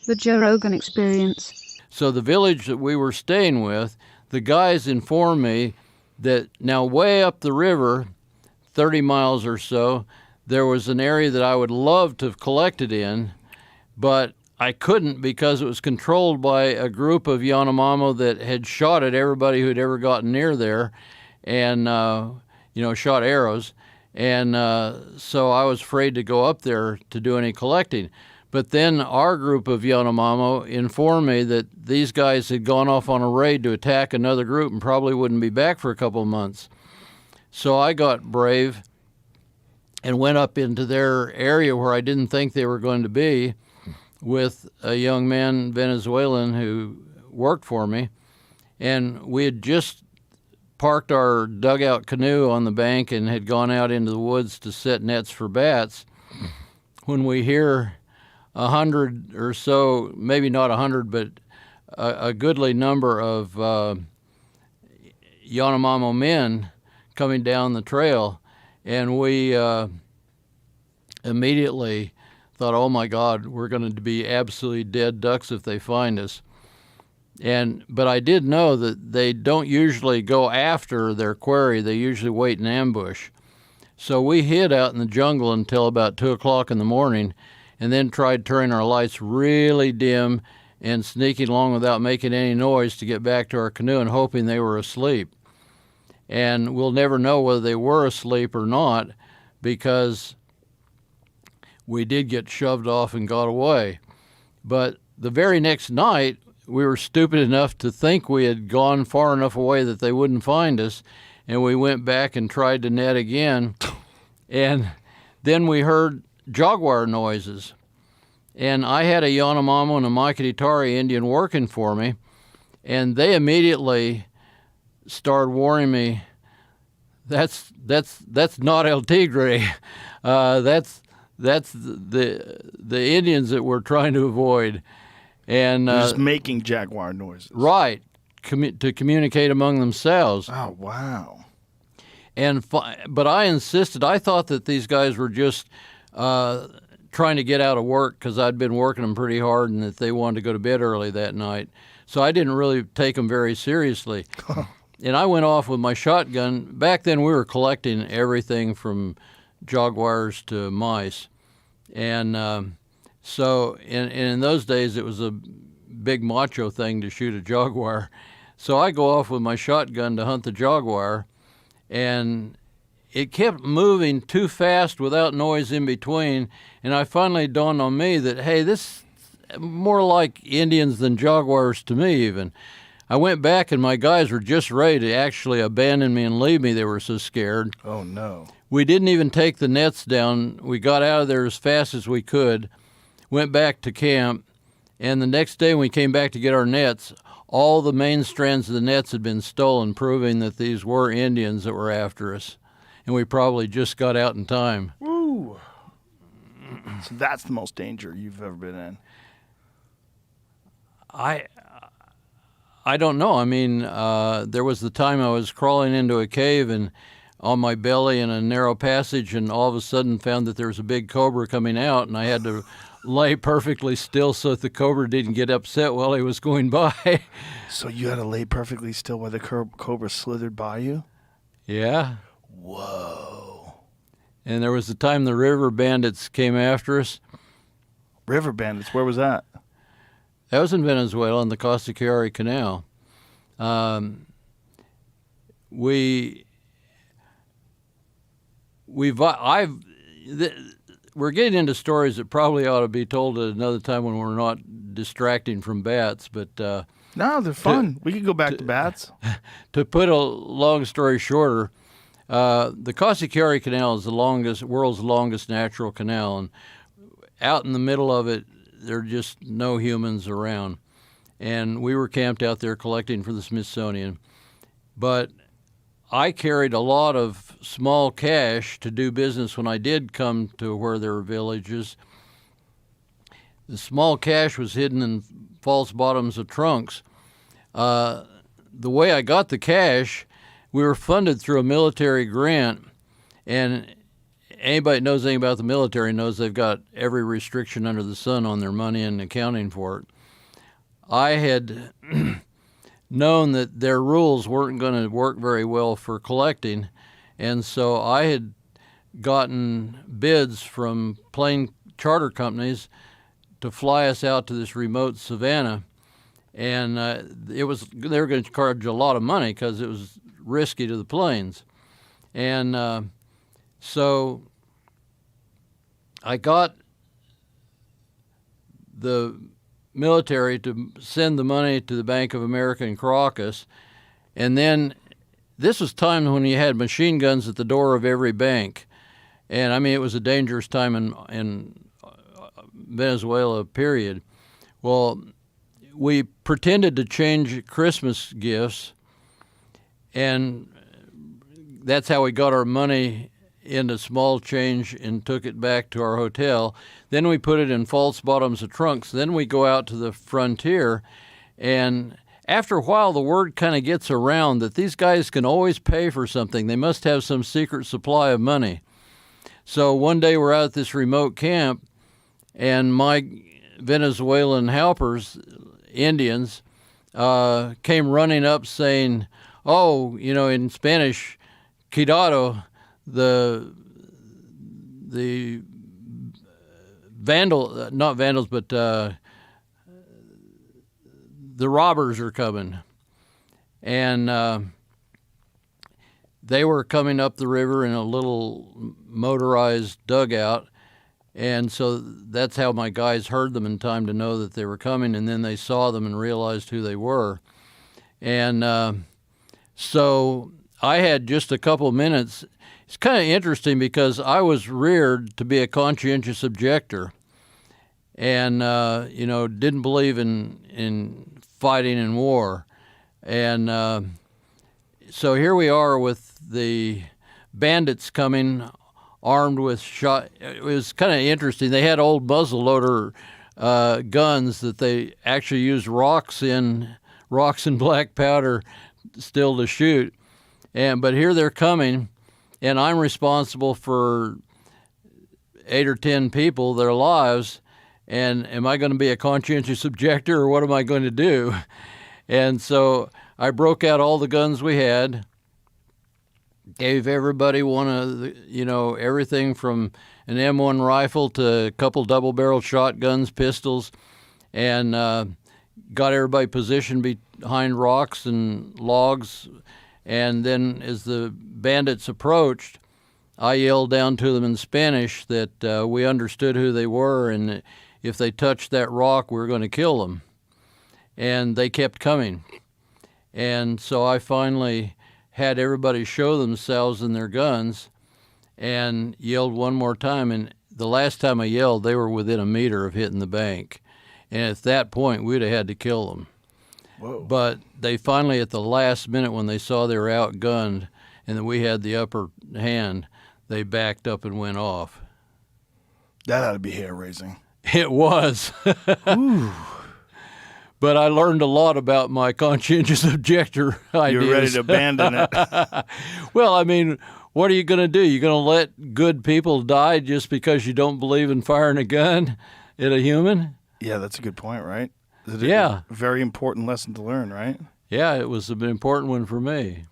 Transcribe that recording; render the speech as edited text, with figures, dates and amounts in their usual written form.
The Joe Rogan Experience. So the village that we were staying with, the guys informed me that now way up the river, 30 miles or so, there was an area that I would love to have collected in, but I couldn't because it was controlled by a group of Yanomamo that had shot at everybody who had ever gotten near there and, shot arrows. And so I was afraid to go up there to do any collecting. But then our group of Yanomamo informed me that these guys had gone off on a raid to attack another group and probably wouldn't be back for a couple of months. So I got brave and went up into their area where I didn't think they were going to be with a young man, Venezuelan, who worked for me. And we had just parked our dugout canoe on the bank and had gone out into the woods to set nets for bats when we hear 100 or so, maybe not 100, but a goodly number of Yanomamo men coming down the trail. And we immediately thought, oh my God, we're going to be absolutely dead ducks if they find us. But I did know that they don't usually go after their quarry. They usually wait in ambush. So we hid out in the jungle until about 2 o'clock in the morning and then tried turning our lights really dim and sneaking along without making any noise to get back to our canoe and hoping they were asleep. And we'll never know whether they were asleep or not because we did get shoved off and got away. But the very next night, we were stupid enough to think we had gone far enough away that they wouldn't find us, and we went back and tried to net again. And then we heard jaguar noises. And I had a Yanomamo and a Maikitari Indian working for me, and they immediately started warning me, that's not El Tigre. That's the Indians that we're trying to avoid. And they're just making jaguar noises. Right, to communicate among themselves. Oh, wow. But I insisted. I thought that these guys were just trying to get out of work because I'd been working them pretty hard and that they wanted to go to bed early that night. So I didn't really take them very seriously. And I went off with my shotgun. Back then we were collecting everything from jaguars to mice. And so in those days it was a big macho thing to shoot a jaguar. So I go off with my shotgun to hunt the jaguar, and it kept moving too fast without noise in between, and I finally dawned on me that, hey, this is more like Indians than jaguars to me even. I went back, and my guys were just ready to actually abandon me and leave me. They were so scared. Oh, no. We didn't even take the nets down. We got out of there as fast as we could, went back to camp, and the next day when we came back to get our nets, all the main strands of the nets had been stolen, proving that these were Indians that were after us. And we probably just got out in time. Ooh. So that's the most danger you've ever been in. I don't know. I mean, there was the time I was crawling into a cave and on my belly in a narrow passage, and all of a sudden found that there was a big cobra coming out, and I had to lay perfectly still so that the cobra didn't get upset while he was going by. So you had to lay perfectly still while the cobra slithered by you? Yeah. Whoa. And there was the time the river bandits came after us. River bandits, where was that? That was in Venezuela in the Costa Chiari Canal. We're getting into stories that probably ought to be told at another time when we're not distracting from bats. But no, they're fun. We could go back to bats. To put a long story shorter, the Costa Chiari Canal is the world's longest natural canal, and out in the middle of it, there are just no humans around. And we were camped out there collecting for the Smithsonian. But I carried a lot of small cash to do business when I did come to where there were villages. The small cash was hidden in false bottoms of trunks. The way I got the cash, we were funded through a military grant, and anybody that knows anything about the military knows they've got every restriction under the sun on their money and accounting for it. I had known that their rules weren't going to work very well for collecting, and so I had gotten bids from plane charter companies to fly us out to this remote savannah, and they were going to charge a lot of money because it was risky to the planes. And so I got the military to send the money to the Bank of America in Caracas, and then this was time when you had machine guns at the door of every bank, and I mean it was a dangerous time in Venezuela, period. Well, we pretended to change Christmas gifts, and that's how we got our money into small change and took it back to our hotel. Then we put it in false bottoms of trunks. Then we go out to the frontier, and after a while the word kind of gets around that these guys can always pay for something. They must have some secret supply of money. So one day we're out at this remote camp, and my Venezuelan helpers, Indians, came running up saying, oh, in Spanish, cuidado, the not vandals, but the robbers are coming. And they were coming up the river in a little motorized dugout. And so that's how my guys heard them in time to know that they were coming, and then they saw them and realized who they were. And so I had just a couple minutes. It's kind of interesting because I was reared to be a conscientious objector and, didn't believe in fighting in war. And so here we are with the bandits coming armed with shot. It was kind of interesting. They had old muzzleloader guns that they actually used rocks and black powder still to shoot. But here they're coming, and I'm responsible for 8 or 10 people, their lives. And am I going to be a conscientious objector, or what am I going to do? And so I broke out all the guns we had, gave everybody one of the, everything from an M1 rifle to a couple double-barrel shotguns, pistols, and got everybody positioned behind rocks and logs. And then as the bandits approached, I yelled down to them in Spanish that we understood who they were, and if they touched that rock, we were going to kill them. And they kept coming. And so I finally had everybody show themselves and their guns and yelled one more time. And the last time I yelled, they were within a meter of hitting the bank. And at that point, we'd have had to kill them. Whoa. But they finally, at the last minute, when they saw they were outgunned and that we had the upper hand, they backed up and went off. That ought to be hair-raising. It was. But I learned a lot about my conscientious objector ideas. You're ready to abandon it. Well, I mean, what are you going to do? You're going to let good people die just because you don't believe in firing a gun at a human? Yeah, that's a good point, right? Yeah. A very important lesson to learn, right? Yeah, it was an important one for me.